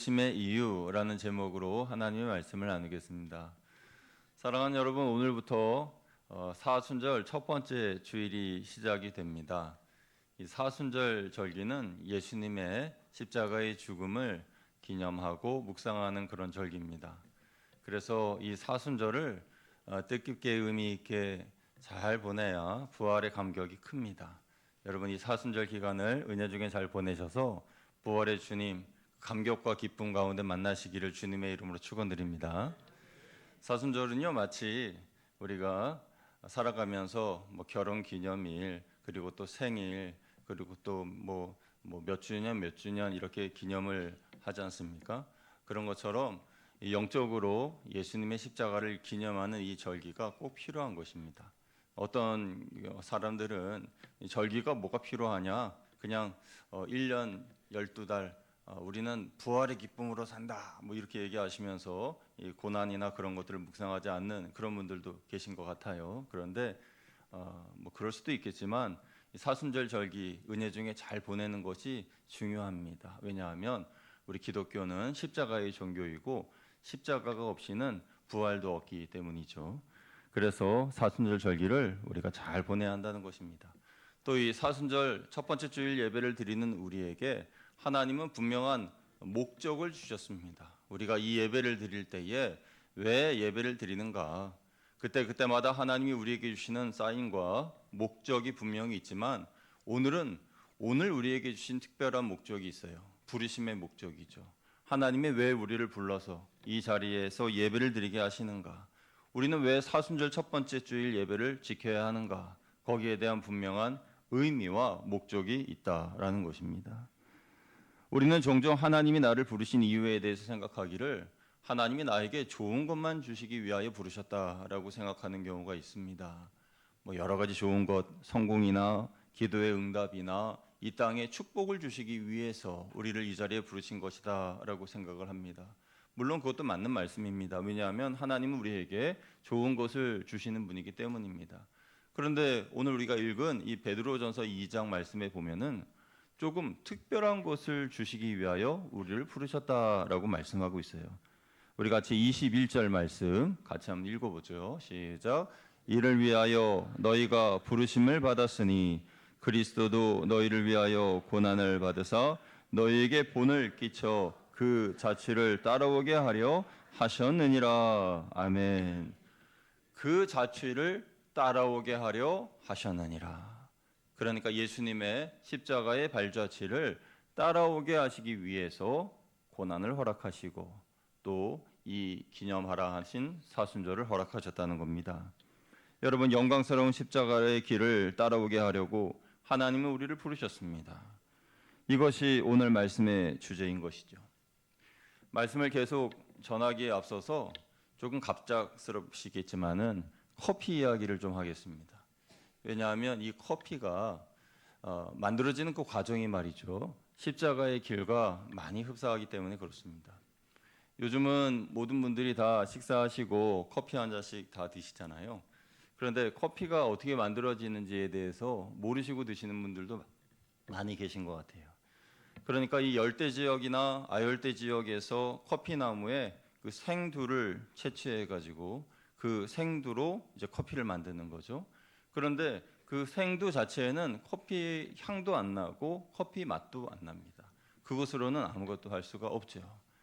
부르심의 이유라는 제목으로 하나님의 말씀을 나누겠습니다. 사랑하는 여러분, 오늘부터 사순절 첫 번째 주일이 시작이 됩니다. 이 사순절 절기는 예수님의 십자가의 죽음을 기념하고 묵상하는 그런 절기입니다. 그래서 이 사순절을 뜻깊게 의미 있게 잘 보내야 부활의 감격이 큽니다. 여러분, 이 사순절 기간을 은혜 중에 잘 보내셔서 부활의 주님 감격과 기쁨 가운데 만나시기를 주님의 이름으로 축원드립니다. 사순절은요, 마치 우리가 살아가면서 결혼 기념일, 그리고 또 생일, 그리고 또 몇 주년 이렇게 기념을 하지 않습니까? 그런 것처럼 영적으로 예수님의 십자가를 기념하는 이 절기가 꼭 필요한 것입니다. 어떤 사람들은 이 절기가 뭐가 필요하냐? 그냥 1년 12달 우리는 부활의 기쁨으로 산다 이렇게 얘기하시면서 이 고난이나 그런 것들을 묵상하지 않는 그런 분들도 계신 것 같아요. 그런데 그럴 수도 있겠지만 사순절 절기 은혜 중에 잘 보내는 것이 중요합니다. 왜냐하면 우리 기독교는 십자가의 종교이고 십자가가 없이는 부활도 없기 때문이죠. 그래서 사순절 절기를 우리가 잘 보내야 한다는 것입니다. 또 이 사순절 첫 번째 주일 예배를 드리는 우리에게 하나님은 분명한 목적을 주셨습니다. 우리가 이 예배를 드릴 때에 왜 예배를 드리는가? 그때마다 하나님이 우리에게 주시는 사인과 목적이 분명히 있지만 오늘 우리에게 주신 특별한 목적이 있어요. 부르심의 목적이죠. 하나님이 왜 우리를 불러서 이 자리에서 예배를 드리게 하시는가? 우리는 왜 사순절 첫 번째 주일 예배를 지켜야 하는가? 거기에 대한 분명한 의미와 목적이 있다라는 것입니다. 우리는 종종 하나님이 나를 부르신 이유에 대해서 생각하기를 하나님이 나에게 좋은 것만 주시기 위하여 부르셨다라고 생각하는 경우가 있습니다. 여러 가지 좋은 것, 성공이나 기도의 응답이나 이 땅에 축복을 주시기 위해서 우리를 이 자리에 부르신 것이다라고 생각을 합니다. 물론 그것도 맞는 말씀입니다. 왜냐하면 하나님은 우리에게 좋은 것을 주시는 분이기 때문입니다. 그런데 오늘 우리가 읽은 이 베드로전서 2장 말씀에 보면은 조금 특별한 것을 주시기 위하여 우리를 부르셨다라고 말씀하고 있어요. 우리 같이 21절 말씀 같이 한번 읽어보죠. 시작. 이를 위하여 너희가 부르심을 받았으니 그리스도도 너희를 위하여 고난을 받으사 너희에게 본을 끼쳐 그 자취를 따라오게 하려 하셨느니라. 아멘. 그 자취를 따라오게 하려 하셨느니라. 그러니까 예수님의 십자가의 발자취를 따라오게 하시기 위해서 고난을 허락하시고 또 이 기념하라 하신 사순절을 허락하셨다는 겁니다. 여러분, 영광스러운 십자가의 길을 따라오게 하려고 하나님은 우리를 부르셨습니다. 이것이 오늘 말씀의 주제인 것이죠. 말씀을 계속 전하기에 앞서서 조금 갑작스럽시겠지만은 커피 이야기를 좀 하겠습니다. 왜냐하면 이 커피가 만들어지는 그 과정이 말이죠. 십자가의 길과 많이 흡사하기 때문에 그렇습니다. 요즘은 모든 분들이 다 식사하시고 커피 한 잔씩 다 드시잖아요. 그런데 커피가 어떻게 만들어지는지에 대해서 모르시고 드시는 분들도 많이 계신 것 같아요. 그러니까 이 열대 지역이나 아열대 지역에서 커피 나무에 그 생두를 채취해 가지고 그 생두로 이제 커피를 만드는 거죠. 그런데 그 생두 자체에는 커피 향도 안 나고 커피 맛도 안 납니다. 그것으로는 아무것도 할 수가 없죠.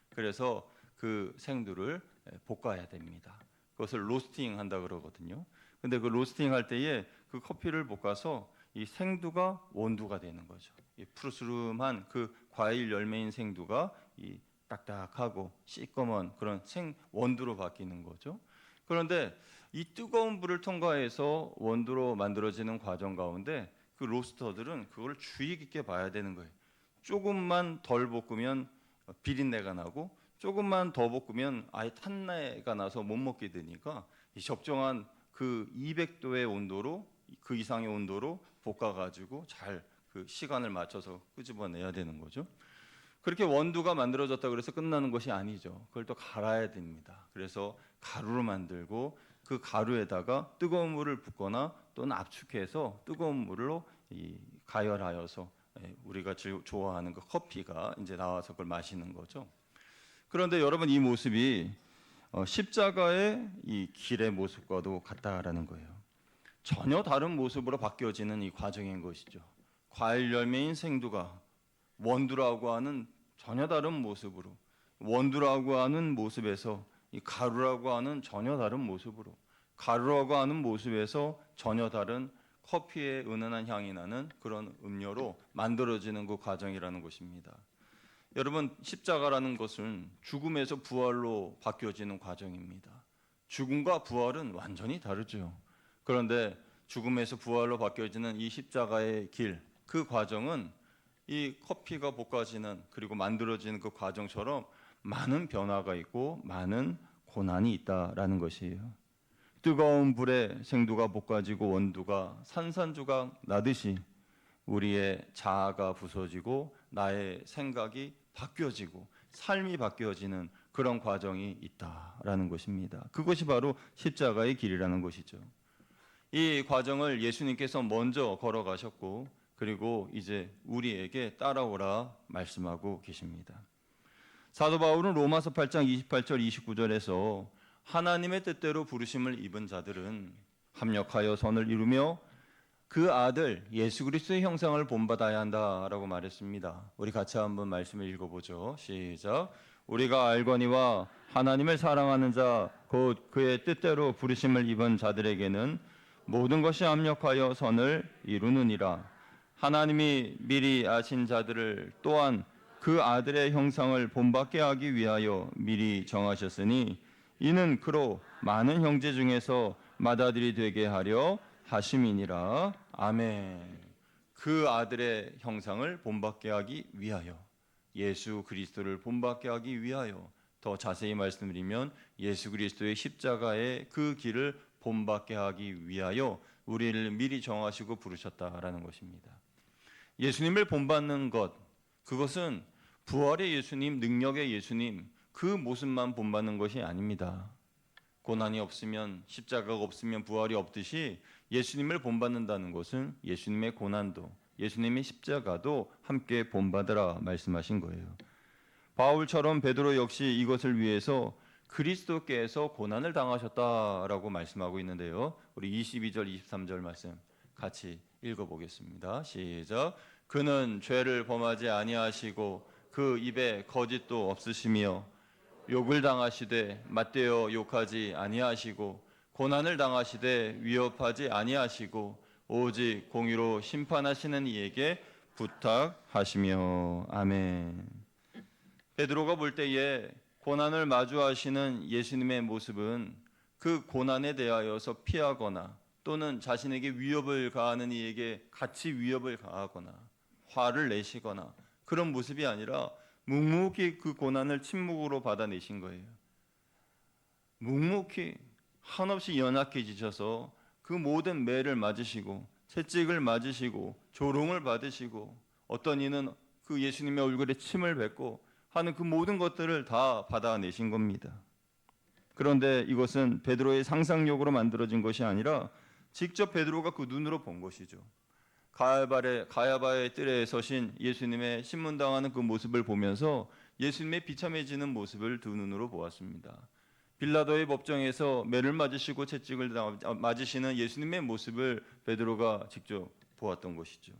그래서 그 생두를 볶아야 됩니다. 그것을 로스팅 한다 그러거든요. 근데 그 로스팅 할 때에 그 커피를 볶아서 이 생두가 원두가 되는 거죠. 이 푸르스름한 그 과일 열매인 생두가 이 딱딱하고 시꺼먼 그런 원두로 바뀌는 거죠. 그런데 이 뜨거운 불을 통과해서 원두로 만들어지는 과정 가운데 그 로스터들은 그걸 주의 깊게 봐야 되는 거예요. 조금만 덜 볶으면 비린내가 나고 조금만 더 볶으면 아예 탄내가 나서 못 먹게 되니까 이 적정한 그 200도의 온도로 그 이상의 온도로 볶아가지고 잘 그 시간을 맞춰서 끄집어내야 되는 거죠. 그렇게 원두가 만들어졌다 그래서 끝나는 것이 아니죠. 그걸 또 갈아야 됩니다. 그래서 가루로 만들고 그 가루에다가 뜨거운 물을 붓거나 또는 압축해서 뜨거운 물로 가열하여서 우리가 좋아하는 그 커피가 이제 나와서 그걸 마시는 거죠. 그런데 여러분 이 모습이 십자가의 이 길의 모습과도 같다라는 거예요. 전혀 다른 모습으로 바뀌어지는 이 과정인 것이죠. 과일 열매인 생두가 원두라고 하는 전혀 다른 모습으로, 원두라고 하는 모습에서 이 가루라고 하는 전혀 다른 모습으로, 가루라고 하는 모습에서 전혀 다른 커피의 은은한 향이 나는 그런 음료로 만들어지는 그 과정이라는 것입니다. 여러분, 십자가라는 것은 죽음에서 부활로 바뀌어지는 과정입니다. 죽음과 부활은 완전히 다르죠. 그런데 죽음에서 부활로 바뀌어지는 이 십자가의 길, 그 과정은 이 커피가 볶아지는 그리고 만들어지는 그 과정처럼 많은 변화가 있고 많은 고난이 있다라는 것이에요. 뜨거운 불에 생두가 볶아지고 원두가 산산조각 나듯이 우리의 자아가 부서지고 나의 생각이 바뀌어지고 삶이 바뀌어지는 그런 과정이 있다라는 것입니다. 그것이 바로 십자가의 길이라는 것이죠. 이 과정을 예수님께서 먼저 걸어가셨고 그리고 이제 우리에게 따라오라 말씀하고 계십니다. 사도 바울은 로마서 8장 28절 29절에서 하나님의 뜻대로 부르심을 입은 자들은 합력하여 선을 이루며 그 아들 예수 그리스도의 형상을 본받아야 한다라고 말했습니다. 우리 같이 한번 말씀을 읽어보죠. 시작. 우리가 알거니와 하나님을 사랑하는 자 곧 그의 뜻대로 부르심을 입은 자들에게는 모든 것이 합력하여 선을 이루느니라. 하나님이 미리 아신 자들을 또한 그 아들의 형상을 본받게 하기 위하여 미리 정하셨으니 이는 그로 많은 형제 중에서 맏아들이 되게 하려 하심이니라. 아멘. 그 아들의 형상을 본받게 하기 위하여, 예수 그리스도를 본받게 하기 위하여, 더 자세히 말씀드리면 예수 그리스도의 십자가의 그 길을 본받게 하기 위하여 우리를 미리 정하시고 부르셨다라는 것입니다. 예수님을 본받는 것, 그것은 부활의 예수님, 능력의 예수님, 그 모습만 본받는 것이 아닙니다. 고난이 없으면, 십자가가 없으면 부활이 없듯이 예수님을 본받는다는 것은 예수님의 고난도, 예수님의 십자가도 함께 본받으라 말씀하신 거예요. 바울처럼 베드로 역시 이것을 위해서 그리스도께서 고난을 당하셨다라고 말씀하고 있는데요. 우리 22절, 23절 말씀 같이 읽어보겠습니다. 시작. 그는 죄를 범하지 아니하시고 그 입에 거짓도 없으시며 욕을 당하시되 맞대어 욕하지 아니하시고 고난을 당하시되 위협하지 아니하시고 오직 공의로 심판하시는 이에게 부탁하시며. 아멘. 베드로가 볼 때에 고난을 마주하시는 예수님의 모습은 그 고난에 대하여서 피하거나 또는 자신에게 위협을 가하는 이에게 같이 위협을 가하거나 화를 내시거나 그런 모습이 아니라 묵묵히 그 고난을 침묵으로 받아내신 거예요. 묵묵히 한없이 연약해지셔서 그 모든 매를 맞으시고 채찍을 맞으시고 조롱을 받으시고 어떤 이는 그 예수님의 얼굴에 침을 뱉고 하는 그 모든 것들을 다 받아내신 겁니다. 그런데 이것은 베드로의 상상력으로 만들어진 것이 아니라 직접 베드로가 그 눈으로 본 것이죠. 가야바의 뜰에 서신 예수님의 신문당하는 그 모습을 보면서 예수님의 비참해지는 모습을 두 눈으로 보았습니다. 빌라도의 법정에서 매를 맞으시고 채찍을 맞으시는 예수님의 모습을 베드로가 직접 보았던 것이죠.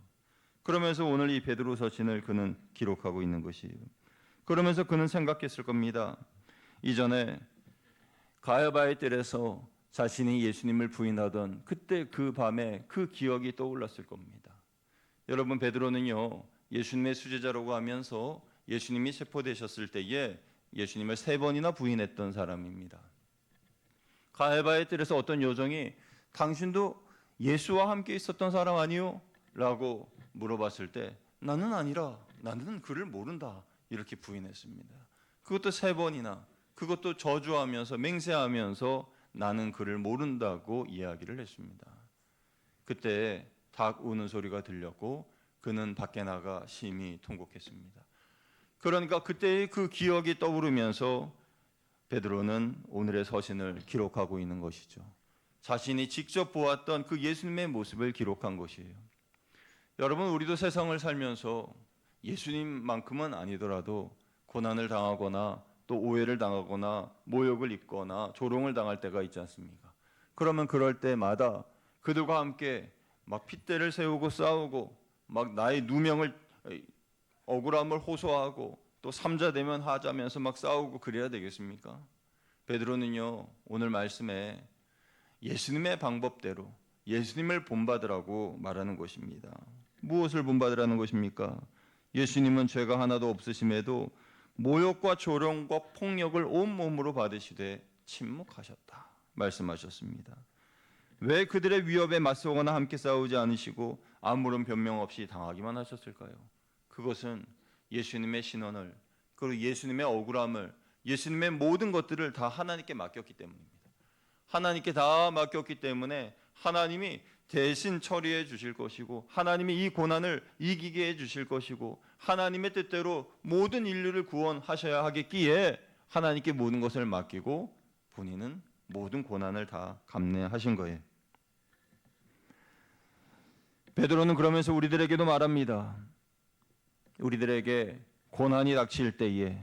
그러면서 오늘 이 베드로 서신을 그는 기록하고 있는 것이에요. 그러면서 그는 생각했을 겁니다. 이전에 가야바의 뜰에서 자신이 예수님을 부인하던 그때 그 밤에 그 기억이 떠올랐을 겁니다. 여러분, 베드로는요 예수님의 수제자라고 하면서 예수님이 체포되셨을 때에 예수님을 3번이나 부인했던 사람입니다. 가야바의 뜰에서 어떤 요정이 당신도 예수와 함께 있었던 사람 아니요? 라고 물어봤을 때 나는 아니라, 나는 그를 모른다, 이렇게 부인했습니다. 그것도 3번이나, 그것도 저주하면서 맹세하면서 나는 그를 모른다고 이야기를 했습니다. 그때 닭 우는 소리가 들렸고 그는 밖에 나가 심히 통곡했습니다. 그러니까 그때의 그 기억이 떠오르면서 베드로는 오늘의 서신을 기록하고 있는 것이죠. 자신이 직접 보았던 그 예수님의 모습을 기록한 것이에요. 여러분, 우리도 세상을 살면서 예수님만큼은 아니더라도 고난을 당하거나 또 오해를 당하거나 모욕을 입거나 조롱을 당할 때가 있지 않습니까? 그러면 그럴 때마다 그들과 함께 막 핏대를 세우고 싸우고 막 나의 누명을 억울함을 호소하고 또 삼자되면 하자면서 막 싸우고 그래야 되겠습니까? 베드로는요 오늘 말씀에 예수님의 방법대로 예수님을 본받으라고 말하는 것입니다. 무엇을 본받으라는 것입니까? 예수님은 죄가 하나도 없으심에도 모욕과 조롱과 폭력을 온몸으로 받으시되 침묵하셨다 말씀하셨습니다. 왜 그들의 위협에 맞서거나 함께 싸우지 않으시고 아무런 변명 없이 당하기만 하셨을까요? 그것은 예수님의 신원을, 그리고 예수님의 억울함을, 예수님의 모든 것들을 다 하나님께 맡겼기 때문입니다. 하나님께 다 맡겼기 때문에 하나님이 대신 처리해 주실 것이고, 하나님이 이 고난을 이기게 해 주실 것이고, 하나님의 뜻대로 모든 인류를 구원하셔야 하겠기에 하나님께 모든 것을 맡기고 본인은 모든 고난을 다 감내하신 거예요. 베드로는 그러면서 우리들에게도 말합니다. 우리들에게 고난이 닥칠 때에,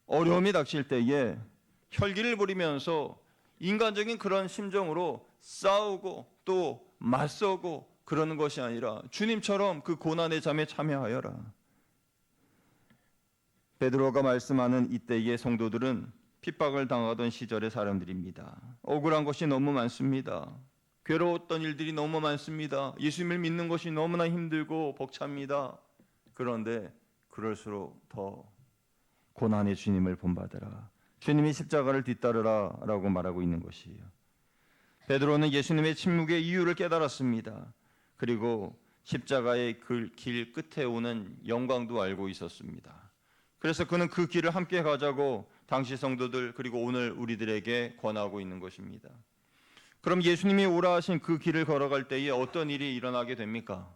어려움이 닥칠 때에 혈기를 부리면서 인간적인 그런 심정으로 싸우고 또 맞서고 그러는 것이 아니라 주님처럼 그 고난의 잠에 참여하여라. 베드로가 말씀하는 이때의 성도들은 핍박을 당하던 시절의 사람들입니다. 억울한 것이 너무 많습니다. 괴로웠던 일들이 너무 많습니다. 예수님을 믿는 것이 너무나 힘들고 벅찹니다. 그런데 그럴수록 더 고난의 주님을 본받으라. 주님이 십자가를 뒤따르라 라고 말하고 있는 것이에요. 베드로는 예수님의 침묵의 이유를 깨달았습니다. 그리고 십자가의 길 끝에 오는 영광도 알고 있었습니다. 그래서 그는 그 길을 함께 가자고 당시 성도들 그리고 오늘 우리들에게 권하고 있는 것입니다. 그럼 예수님이 오라 하신 그 길을 걸어갈 때에 어떤 일이 일어나게 됩니까?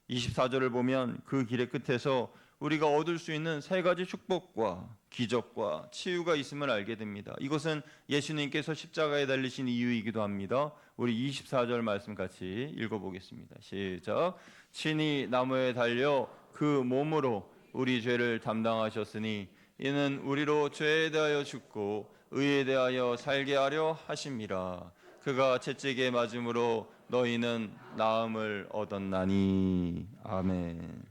24절을 보면 그 길의 끝에서 우리가 얻을 수 있는 세 가지 축복과 기적과 치유가 있음을 알게 됩니다. 이것은 예수님께서 십자가에 달리신 이유이기도 합니다. 우리 24절 말씀 같이 읽어보겠습니다. 시작. 친히 나무에 달려 그 몸으로 우리 죄를 담당하셨으니 이는 우리로 죄에 대하여 죽고 의에 대하여 살게 하려 하심이라. 그가 채찍에 맞음으로 너희는 나음을 얻었나니. 아멘.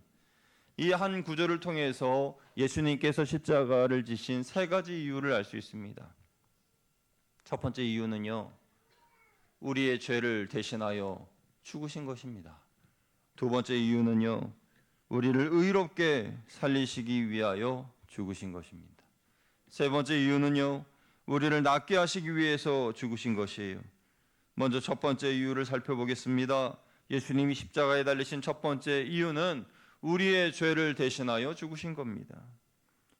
이 한 구절을 통해서 예수님께서 십자가를 지신 세 가지 이유를 알 수 있습니다. 첫 번째 이유는요, 우리의 죄를 대신하여 죽으신 것입니다. 두 번째 이유는요, 우리를 의롭게 살리시기 위하여 죽으신 것입니다. 세 번째 이유는요, 우리를 낫게 하시기 위해서 죽으신 것이에요. 먼저 첫 번째 이유를 살펴보겠습니다. 예수님이 십자가에 달리신 첫 번째 이유는 우리의 죄를 대신하여 죽으신 겁니다.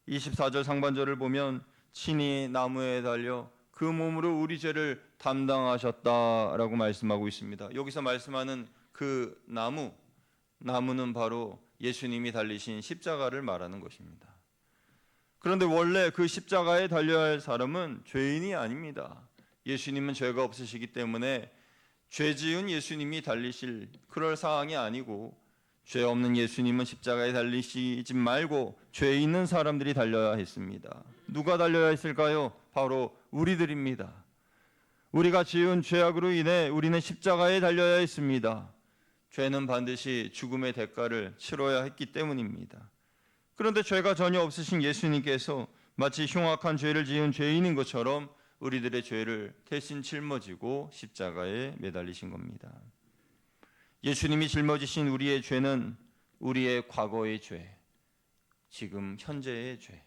24절 상반절을 보면 친히 나무에 달려 그 몸으로 우리 죄를 담당하셨다라고 말씀하고 있습니다. 여기서 말씀하는 그 나무는 바로 예수님이 달리신 십자가를 말하는 것입니다. 그런데 원래 그 십자가에 달려야 할 사람은 죄인이 아닙니다. 예수님은 죄가 없으시기 때문에 죄 지은 예수님이 달리실 그럴 상황이 아니고, 죄 없는 예수님은 십자가에 달리시지 말고 죄 있는 사람들이 달려야 했습니다. 누가 달려야 했을까요? 바로 우리들입니다. 우리가 지은 죄악으로 인해 우리는 십자가에 달려야 했습니다. 죄는 반드시 죽음의 대가를 치러야 했기 때문입니다. 그런데 죄가 전혀 없으신 예수님께서 마치 흉악한 죄를 지은 죄인인 것처럼 우리들의 죄를 대신 짊어지고 십자가에 매달리신 겁니다. 예수님이 짊어지신 우리의 죄는 우리의 과거의 죄, 지금 현재의 죄,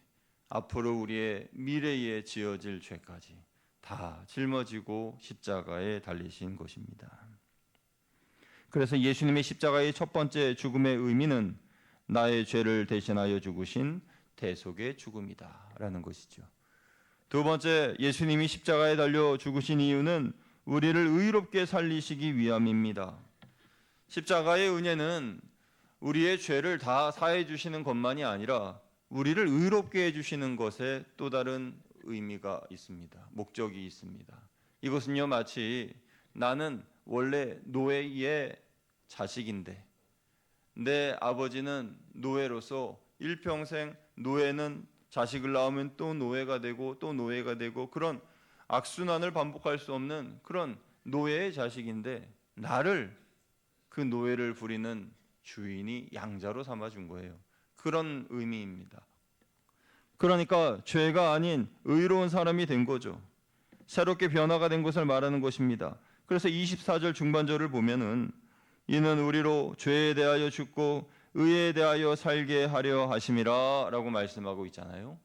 앞으로 우리의 미래에 지어질 죄까지 다 짊어지고 십자가에 달리신 것입니다. 그래서 예수님의 십자가의 첫 번째 죽음의 의미는 나의 죄를 대신하여 죽으신 대속의 죽음이다라는 것이죠. 두 번째, 예수님이 십자가에 달려 죽으신 이유는 우리를 의롭게 살리시기 위함입니다. 십자가의 은혜는 우리의 죄를 다 사해 주시는 것만이 아니라 우리를 의롭게 해주시는 것에 또 다른 의미가 있습니다. 목적이 있습니다. 이것은요, 마치 나는 원래 노예의 자식인데 내 아버지는 노예로서 일평생 노예는 자식을 낳으면 또 노예가 되고 또 노예가 되고 그런 악순환을 반복할 수 없는 그런 노예의 자식인데 나를 그 노예를 부리는 주인이 양자로 삼아준 거예요. 그런 의미입니다. 그러니까 죄가 아닌 의로운 사람이 된 거죠. 새롭게 변화가 된 것을 말하는 것입니다. 그래서 24절 중반절을 보면은 이는 우리로 죄에 대하여 죽고 의에 대하여 살게 하려 하심이라 라고 말씀하고 있잖아요.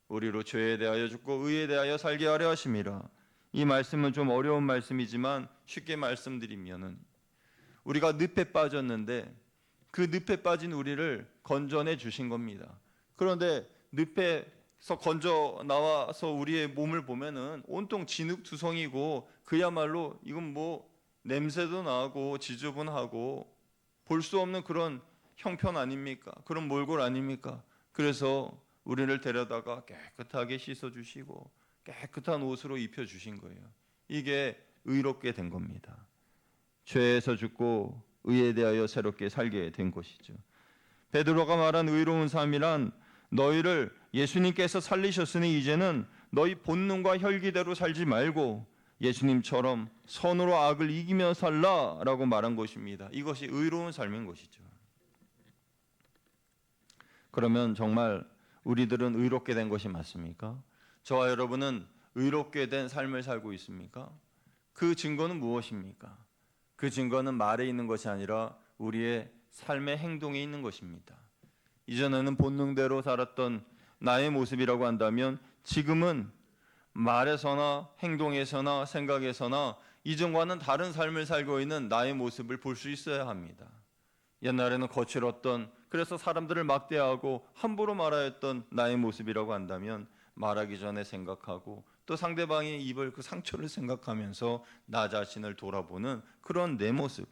우리로 죄에 대하여 죽고 의에 대하여 살게 하려 하심이라. 이 말씀은 좀 어려운 말씀이지만 쉽게 말씀드리면은 우리가 늪에 빠졌는데 그 늪에 빠진 우리를 건져내 주신 겁니다. 그런데 늪에서 건져 나와서 우리의 몸을 보면은 온통 진흙투성이고 그야말로 이건 뭐 냄새도 나고 지저분하고 볼 수 없는 그런 형편 아닙니까? 그런 몰골 아닙니까? 그래서 우리를 데려다가 깨끗하게 씻어주시고 깨끗한 옷으로 입혀주신 거예요. 이게 의롭게 된 겁니다. 죄에서 죽고 의에 대하여 새롭게 살게 된 것이죠. 베드로가 말한 의로운 삶이란 너희를 예수님께서 살리셨으니 이제는 너희 본능과 혈기대로 살지 말고 예수님처럼 선으로 악을 이기며 살라라고 말한 것입니다. 이것이 의로운 삶인 것이죠. 그러면 정말 우리들은 의롭게 된 것이 맞습니까? 저와 여러분은 의롭게 된 삶을 살고 있습니까? 그 증거는 무엇입니까? 그 증거는 말에 있는 것이 아니라 우리의 삶의 행동에 있는 것입니다. 이전에는 본능대로 살았던 나의 모습이라고 한다면 지금은 말에서나 행동에서나 생각에서나 이전과는 다른 삶을 살고 있는 나의 모습을 볼 수 있어야 합니다. 옛날에는 거칠었던, 그래서 사람들을 막대하고 함부로 말하였던 나의 모습이라고 한다면 말하기 전에 생각하고 또 상대방이 입을 그 상처를 생각하면서 나 자신을 돌아보는 그런 내 모습.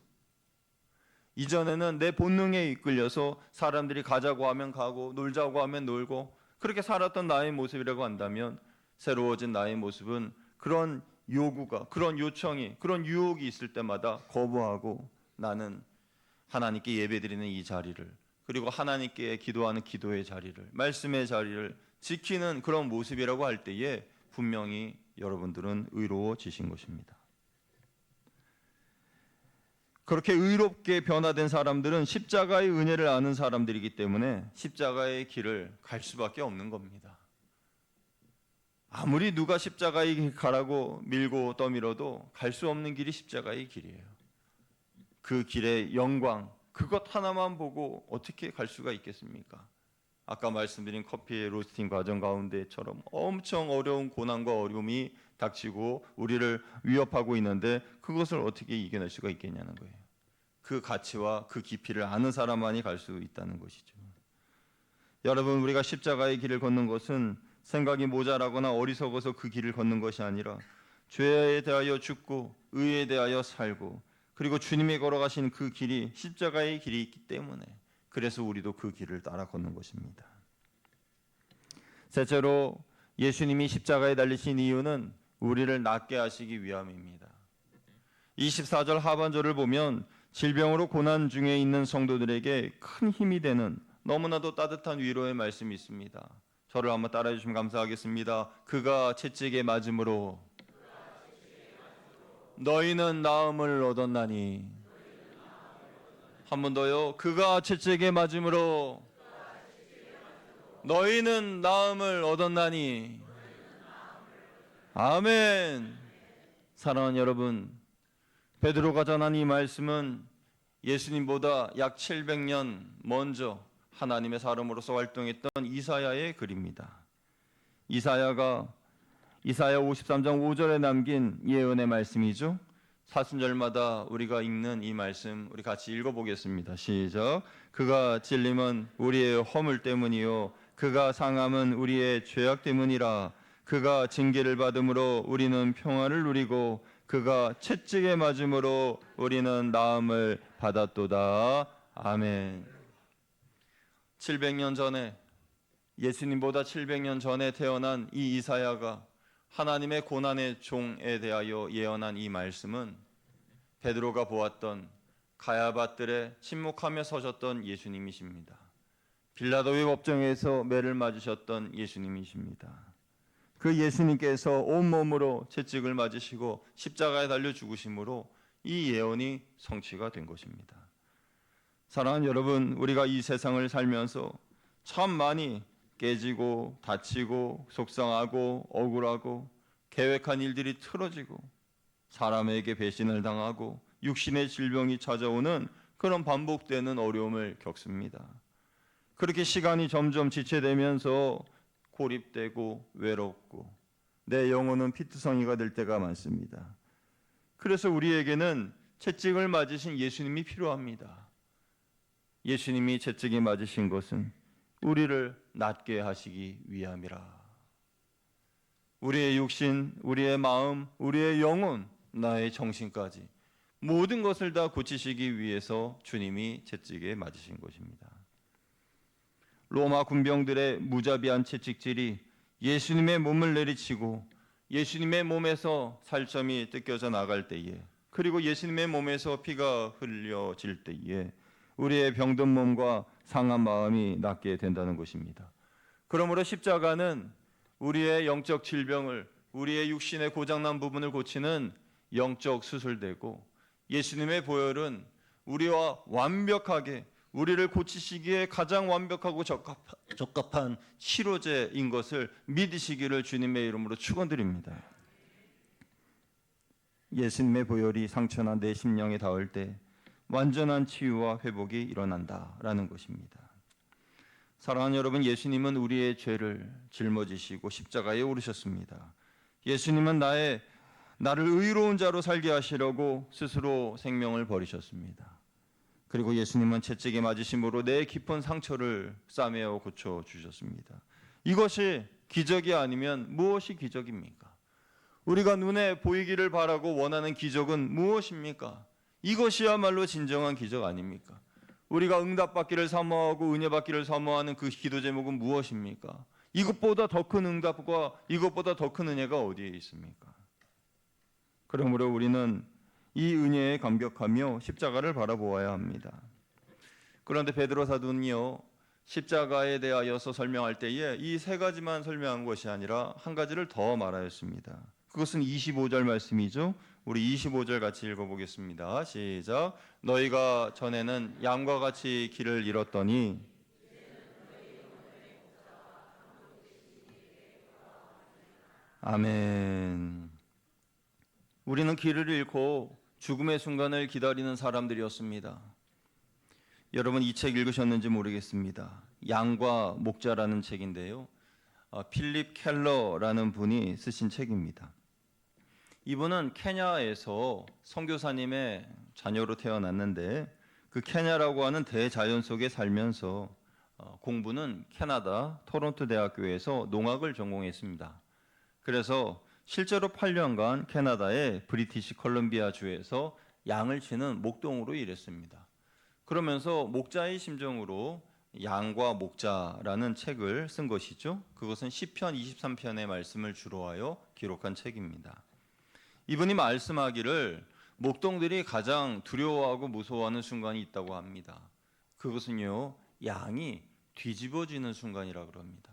이전에는 내 본능에 이끌려서 사람들이 가자고 하면 가고 놀자고 하면 놀고 그렇게 살았던 나의 모습이라고 한다면 새로워진 나의 모습은 그런 요구가, 그런 요청이, 그런 유혹이 있을 때마다 거부하고 나는 하나님께 예배드리는 이 자리를, 그리고 하나님께 기도하는 기도의 자리를, 말씀의 자리를 지키는 그런 모습이라고 할 때에 분명히 여러분들은 의로워지신 것입니다. 그렇게 의롭게 변화된 사람들은 십자가의 은혜를 아는 사람들이기 때문에 십자가의 길을 갈 수밖에 없는 겁니다. 아무리 누가 십자가의 길 가라고 밀고 떠밀어도 갈 수 없는 길이 십자가의 길이에요. 그 길의 영광, 그것 하나만 보고 어떻게 갈 수가 있겠습니까? 아까 말씀드린 커피의 로스팅 과정 가운데처럼 엄청 어려운 고난과 어려움이 닥치고 우리를 위협하고 있는데 그것을 어떻게 이겨낼 수가 있겠냐는 거예요. 그 가치와 그 깊이를 아는 사람만이 갈 수 있다는 것이죠. 여러분, 우리가 십자가의 길을 걷는 것은 생각이 모자라거나 어리석어서 그 길을 걷는 것이 아니라 죄에 대하여 죽고 의에 대하여 살고 그리고 주님이 걸어가신 그 길이 십자가의 길이 있기 때문에 그래서 우리도 그 길을 따라 걷는 것입니다. 셋째로 예수님이 십자가에 달리신 이유는 우리를 낫게 하시기 위함입니다. 24절 하반절을 보면 질병으로 고난 중에 있는 성도들에게 큰 힘이 되는 너무나도 따뜻한 위로의 말씀이 있습니다. 저를 한번 따라해 주시면 감사하겠습니다. 그가 채찍에 맞음으로 너희는 나음을 얻었나니. 한 번 더요. 그가 채찍에 맞음으로 너희는 나음을 얻었나니. 아멘. 사랑하는 여러분, 베드로가 전한 이 말씀은 예수님보다 약 700년 먼저 하나님의 사람으로서 활동했던 이사야의 글입니다. 이사야가 이사야 53장 5절에 남긴 예언의 말씀이죠. 사순절마다 우리가 읽는 이 말씀 우리 같이 읽어보겠습니다. 시작. 그가 찔림은 우리의 허물 때문이요 그가 상함은 우리의 죄악 때문이라. 그가 징계를 받음으로 우리는 평화를 누리고 그가 채찍에 맞음으로 우리는 나음을 받았도다. 아멘. 700년 전에, 예수님보다 700년 전에 태어난 이 이사야가 하나님의 고난의 종에 대하여 예언한 이 말씀은 베드로가 보았던 가야밭들에 침묵하며 서셨던 예수님이십니다. 빌라도의 법정에서 매를 맞으셨던 예수님이십니다. 그 예수님께서 온몸으로 채찍을 맞으시고 십자가에 달려 죽으심으로 이 예언이 성취가 된 것입니다. 사랑하는 여러분, 우리가 이 세상을 살면서 참 많이 깨지고 다치고 속상하고 억울하고 계획한 일들이 틀어지고 사람에게 배신을 당하고 육신의 질병이 찾아오는 그런 반복되는 어려움을 겪습니다. 그렇게 시간이 점점 지체되면서 고립되고 외롭고 내 영혼은 피투성이가 될 때가 많습니다. 그래서 우리에게는 채찍을 맞으신 예수님이 필요합니다. 예수님이 채찍이 맞으신 것은 우리를 낫게 하시기 위함이라. 우리의 육신, 우리의 마음, 우리의 영혼, 나의 정신까지 모든 것을 다 고치시기 위해서 주님이 채찍에 맞으신 것입니다. 로마 군병들의 무자비한 채찍질이 예수님의 몸을 내리치고 예수님의 몸에서 살점이 뜯겨져 나갈 때에, 그리고 예수님의 몸에서 피가 흘려질 때에 우리의 병든 몸과 상한 마음이 낫게 된다는 것입니다. 그러므로 십자가는 우리의 영적 질병을, 우리의 육신의 고장난 부분을 고치는 영적 수술대고, 예수님의 보혈은 우리와 완벽하게 우리를 고치시기에 가장 완벽하고 적합한 치료제인 것을 믿으시기를 주님의 이름으로 축원드립니다. 예수님의 보혈이 상처나 내 심령에 닿을 때 완전한 치유와 회복이 일어난다라는 것입니다. 사랑하는 여러분, 예수님은 우리의 죄를 짊어지시고 십자가에 오르셨습니다. 예수님은 나를 의로운 자로 살게 하시려고 스스로 생명을 버리셨습니다. 그리고 예수님은 채찍에 맞으심으로 내 깊은 상처를 싸매어 고쳐주셨습니다. 이것이 기적이 아니면 무엇이 기적입니까? 우리가 눈에 보이기를 바라고 원하는 기적은 무엇입니까? 이것이야말로 진정한 기적 아닙니까? 우리가 응답받기를 사모하고 은혜받기를 사모하는 그 기도 제목은 무엇입니까? 이것보다 더 큰 응답과 이것보다 더 큰 은혜가 어디에 있습니까? 그러므로 우리는 이 은혜에 감격하며 십자가를 바라보아야 합니다. 그런데 베드로 사도는요, 십자가에 대하여서 설명할 때에 이 세 가지만 설명한 것이 아니라 한 가지를 더 말하였습니다. 그것은 25절 말씀이죠. 우리 25절 같이 읽어보겠습니다. 시작. 너희가 전에는 양과 같이 길을 잃었더니 아멘. 우리는 길을 잃고 죽음의 순간을 기다리는 사람들이었습니다. 여러분, 이 책 읽으셨는지 모르겠습니다. 양과 목자라는 책인데요, 필립 켈러라는 분이 쓰신 책입니다. 이분은 케냐에서 선교사님의 자녀로 태어났는데 그 케냐라고 하는 대자연 속에 살면서 공부는 캐나다 토론토 대학교에서 농학을 전공했습니다. 그래서 실제로 8년간 캐나다의 브리티시 컬럼비아 주에서 양을 치는 목동으로 일했습니다. 그러면서 목자의 심정으로 양과 목자라는 책을 쓴 것이죠. 그것은 시편 23편의 말씀을 주로 하여 기록한 책입니다. 이분이 말씀하기를 목동들이 가장 두려워하고 무서워하는 순간이 있다고 합니다. 그것은요, 양이 뒤집어지는 순간이라 그럽니다.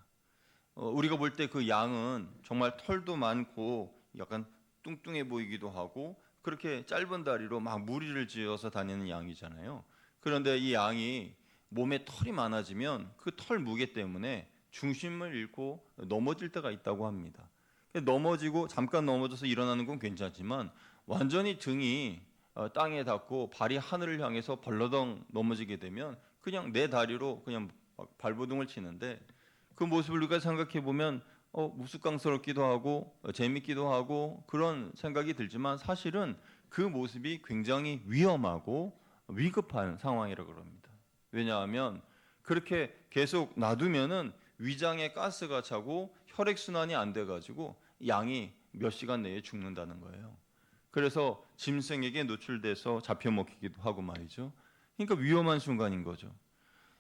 우리가 볼 때 그 양은 정말 털도 많고 약간 뚱뚱해 보이기도 하고 그렇게 짧은 다리로 막 무리를 지어서 다니는 양이잖아요. 그런데 이 양이 몸에 털이 많아지면 그 털 무게 때문에 중심을 잃고 넘어질 때가 있다고 합니다. 넘어지고 잠깐 넘어져서 일어나는 건 괜찮지만 완전히 등이 땅에 닿고 발이 하늘을 향해서 벌러덩 넘어지게 되면 그냥 내 다리로 그냥 발버둥을 치는데, 그 모습을 우리가 생각해 보면 우스꽝스럽기도 하고 재밌기도 하고 그런 생각이 들지만, 사실은 그 모습이 굉장히 위험하고 위급한 상황이라고 합니다. 왜냐하면 그렇게 계속 놔두면은 위장에 가스가 차고 혈액순환이 안 돼가지고 양이 몇 시간 내에 죽는다는 거예요. 그래서 짐승에게 노출돼서 잡혀먹히기도 하고 말이죠. 그러니까 위험한 순간인 거죠.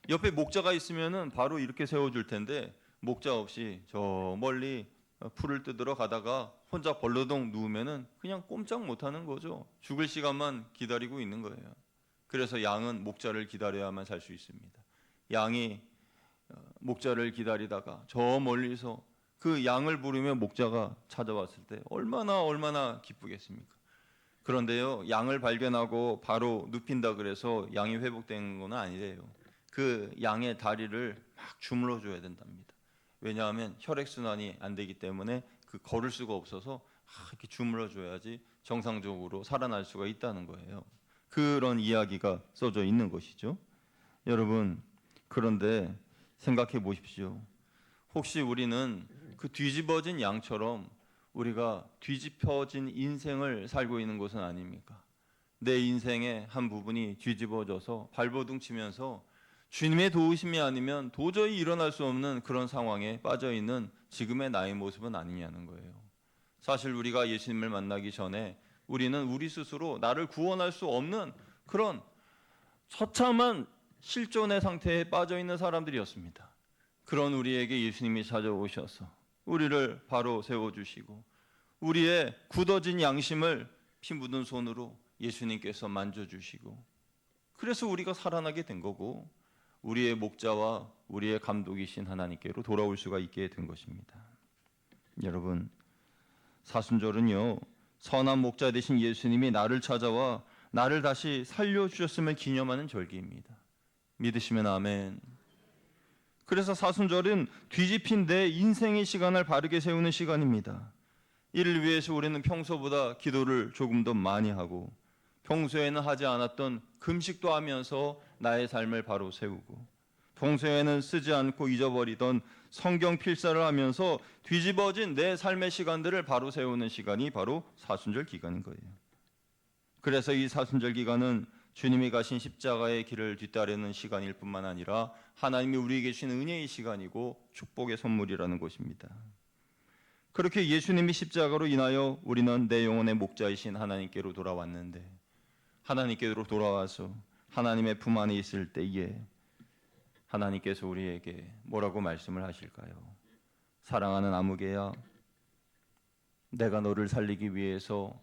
옆에 목자가 있으면은 바로 이렇게 세워줄 텐데 목자 없이 저 멀리 풀을 뜯으러 가다가 혼자 벌러덩 누우면은 그냥 꼼짝 못하는 거죠. 죽을 시간만 기다리고 있는 거예요. 그래서 양은 목자를 기다려야만 살 수 있습니다. 양이 목자를 기다리다가 저 멀리서 그 양을 부르며 목자가 찾아왔을 때 얼마나 기쁘겠습니까? 그런데요, 양을 발견하고 바로 눕힌다 그래서 양이 회복되는 건 아니래요. 그 양의 다리를 막 주물러 줘야 된답니다. 왜냐하면 혈액순환이 안 되기 때문에 그 걸을 수가 없어서 이렇게 주물러 줘야지 정상적으로 살아날 수가 있다는 거예요. 그런 이야기가 써져 있는 것이죠. 여러분, 그런데 생각해 보십시오. 혹시 우리는 그 뒤집어진 양처럼 우리가 뒤집혀진 인생을 살고 있는 것은 아닙니까? 내 인생의 한 부분이 뒤집어져서 발버둥 치면서 주님의 도우심이 아니면 도저히 일어날 수 없는 그런 상황에 빠져 있는 지금의 나의 모습은 아니냐는 거예요. 사실 우리가 예수님을 만나기 전에 우리는 우리 스스로 나를 구원할 수 없는 그런 처참한 실존의 상태에 빠져 있는 사람들이었습니다. 그런 우리에게 예수님이 찾아오셔서 우리를 바로 세워주시고 우리의 굳어진 양심을 피 묻은 손으로 예수님께서 만져주시고 그래서 우리가 살아나게 된 거고 우리의 목자와 우리의 감독이신 하나님께로 돌아올 수가 있게 된 것입니다. 여러분, 사순절은요, 선한 목자 되신 예수님이 나를 찾아와 나를 다시 살려주셨음을 기념하는 절기입니다. 믿으시면 아멘. 그래서 사순절은 뒤집힌 내 인생의 시간을 바르게 세우는 시간입니다. 이를 위해서 우리는 평소보다 기도를 조금 더 많이 하고 평소에는 하지 않았던 금식도 하면서 나의 삶을 바로 세우고 평소에는 쓰지 않고 잊어버리던 성경 필사를 하면서 뒤집어진 내 삶의 시간들을 바로 세우는 시간이 바로 사순절 기간인 거예요. 그래서 이 사순절 기간은 주님이 가신 십자가의 길을 뒤따르는 시간일 뿐만 아니라 하나님이 우리에게 주신 은혜의 시간이고 축복의 선물이라는 것입니다. 그렇게 예수님이 십자가로 인하여 우리는 내 영혼의 목자이신 하나님께로 돌아왔는데 하나님께로 돌아와서 하나님의 품 안에 있을 때에 하나님께서 우리에게 뭐라고 말씀을 하실까요? 사랑하는 아무개야, 내가 너를 살리기 위해서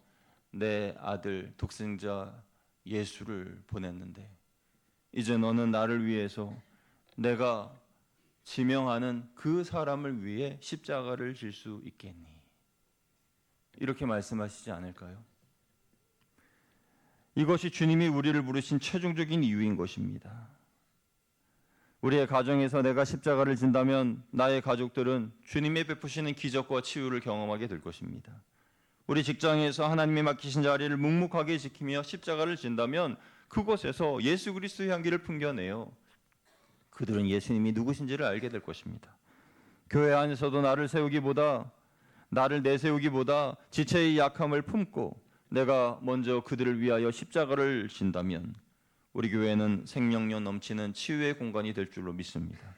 내 아들 독생자 예수를 보냈는데 이제 너는 나를 위해서 내가 지명하는 그 사람을 위해 십자가를 질 수 있겠니? 이렇게 말씀하시지 않을까요? 이것이 주님이 우리를 부르신 최종적인 이유인 것입니다. 우리의 가정에서 내가 십자가를 진다면 나의 가족들은 주님이 베푸시는 기적과 치유를 경험하게 될 것입니다. 우리 직장에서 하나님이 맡기신 자리를 묵묵하게 지키며 십자가를 진다면 그곳에서 예수 그리스도의 향기를 풍겨내요. 그들은 예수님이 누구신지를 알게 될 것입니다. 교회 안에서도 나를 내세우기보다 지체의 약함을 품고 내가 먼저 그들을 위하여 십자가를 진다면 우리 교회는 생명력 넘치는 치유의 공간이 될 줄로 믿습니다.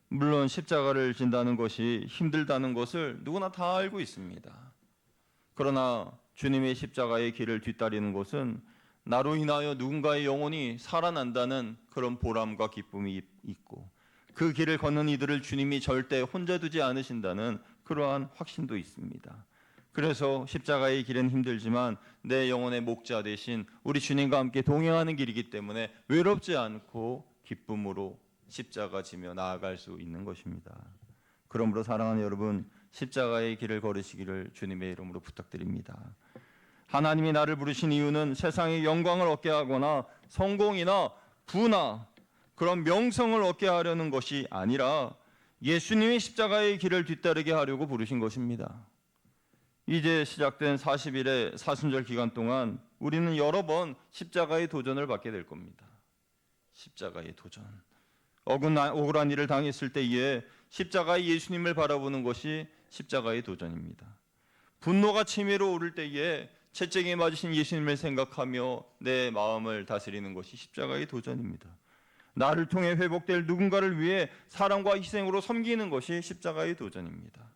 물론 십자가를 진다는 것이 힘들다는 것을 누구나 다 알고 있습니다. 그러나 주님의 십자가의 길을 뒤따르는 것은 나로 인하여 누군가의 영혼이 살아난다는 그런 보람과 기쁨이 있고 그 길을 걷는 이들을 주님이 절대 혼자 두지 않으신다는 그러한 확신도 있습니다. 그래서 십자가의 길은 힘들지만 내 영혼의 목자 되신 우리 주님과 함께 동행하는 길이기 때문에 외롭지 않고 기쁨으로 십자가 지며 나아갈 수 있는 것입니다. 그러므로 사랑하는 여러분, 십자가의 길을 걸으시기를 주님의 이름으로 부탁드립니다. 하나님이 나를 부르신 이유는 세상의 영광을 얻게 하거나 성공이나 부나 그런 명성을 얻게 하려는 것이 아니라 예수님의 십자가의 길을 뒤따르게 하려고 부르신 것입니다. 이제 시작된 40일의 사순절 기간 동안 우리는 여러 번 십자가의 도전을 받게 될 겁니다. 십자가의 도전. 억울한 일을 당했을 때에 십자가의 예수님을 바라보는 것이 십자가의 도전입니다. 분노가 치밀어 오를 때에 채찍에 맞으신 예수님을 생각하며 내 마음을 다스리는 것이 십자가의 도전입니다. 나를 통해 회복될 누군가를 위해 사랑과 희생으로 섬기는 것이 십자가의 도전입니다.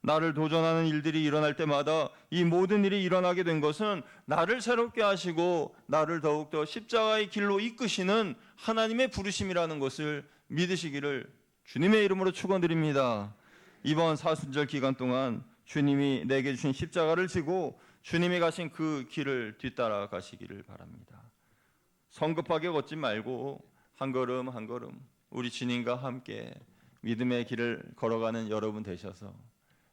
나를 도전하는 일들이 일어날 때마다 이 모든 일이 일어나게 된 것은 나를 새롭게 하시고 나를 더욱더 십자가의 길로 이끄시는 하나님의 부르심이라는 것을 믿으시기를 주님의 이름으로 축원드립니다. 이번 사순절 기간 동안 주님이 내게 주신 십자가를 지고 주님이 가신 그 길을 뒤따라 가시기를 바랍니다. 성급하게 걷지 말고 한 걸음 한 걸음 우리 주님과 함께 믿음의 길을 걸어가는 여러분 되셔서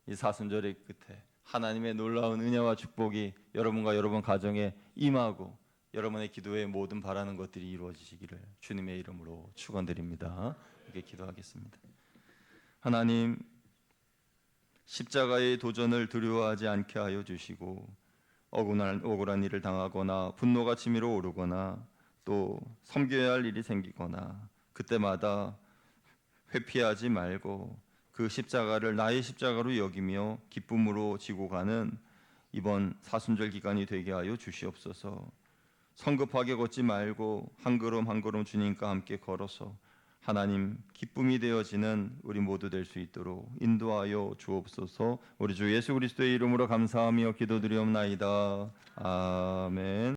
이 사순절의 끝에 하나님의 놀라운 은혜와 축복이 여러분과 여러분 가정에 임하고 여러분의 기도에 모든 바라는 것들이 이루어지시기를 주님의 이름으로 축원드립니다. 이렇게 기도하겠습니다. 하나님, 십자가의 도전을 두려워하지 않게 하여 주시고 억울한 일을 당하거나 분노가 치밀어 오르거나 또 섬겨야 할 일이 생기거나 그때마다 회피하지 말고 그 십자가를 나의 십자가로 여기며 기쁨으로 지고 가는 이번 사순절 기간이 되게 하여 주시옵소서. 성급하게 걷지 말고 한 걸음 한 걸음 주님과 함께 걸어서 하나님 기쁨이 되어지는 우리 모두 될 수 있도록 인도하여 주옵소서. 우리 주 예수 그리스도의 이름으로 감사하며 기도드리옵나이다. 아멘.